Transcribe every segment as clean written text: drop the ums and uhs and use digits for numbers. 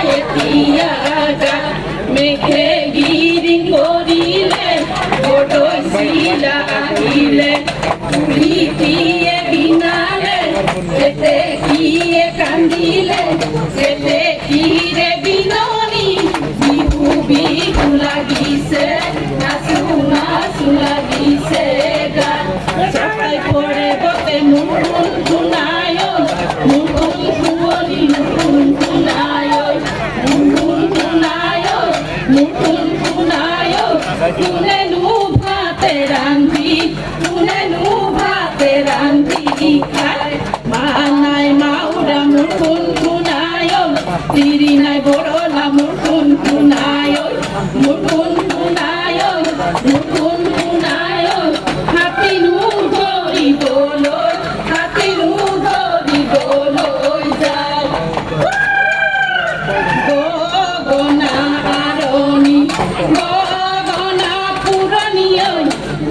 এতিয়া মেঘে গিরি করিলে বড়ই শিলা আহিলে দিয়ে বিনালে যেতে গিয়ে কান্দিলে যেতে গিরে বিননি বিহু বিহু লাগিছে নাচু নাচু লাগিছে গান চাপাই পড়ে বতে মুকুন শুনায় মুকুন শুয়লি মুকুন শুনায় মুকুন শুনায় মুকুন শুনায় তুলে নু ভাতে রান্ধি তুলে নু ভাতে রান্ধি খায় মানাই মাউরা মুকুন শুনায় তিরি নাই বড়লা মুকুন শুনায় মুকুন শুনায় মুকুন শুনায় হাতি নু ধরি বলো হাতি নু ধরি বলো যাও গগনা আরণি গগনা পুরনিয়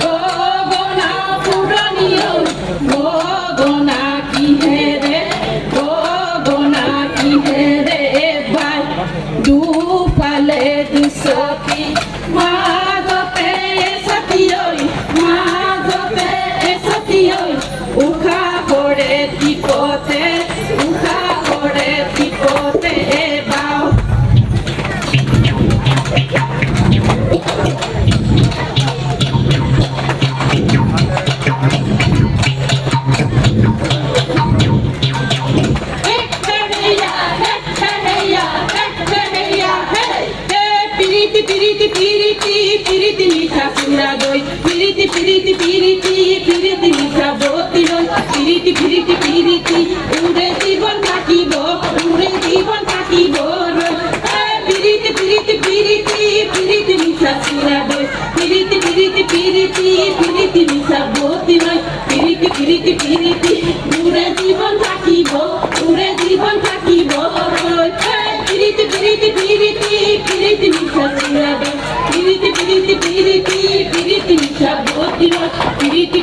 গগনা পুরনিয় গগনা কি হেরে গগনা কি হেরে ভাই দুপালে দুসতি মাগতে সতিয়ই মাগতে সতিয়ই উখা পড়ে টিপতে উখা পড়ে টিপতে বাও Piriti, piriti, piriti, piriti, misa sura doi. Piriti, piriti, piriti, piriti, misa boti doi. Piriti, piriti, piriti, ure জীবন থাকিব, ure জীবন থাকিব রই. Piriti, piriti, piriti, piriti, misa sura doi. Piriti, piriti, piriti, piriti, misa boti doi. Piriti, piriti, piriti, ure জীবন থাকিব, ure জীবন থাকিব রই. Piriti, piriti, piriti, piriti, misa sura doi. Piriti, piriti, piriti, piriti, misa boti doi. Piriti,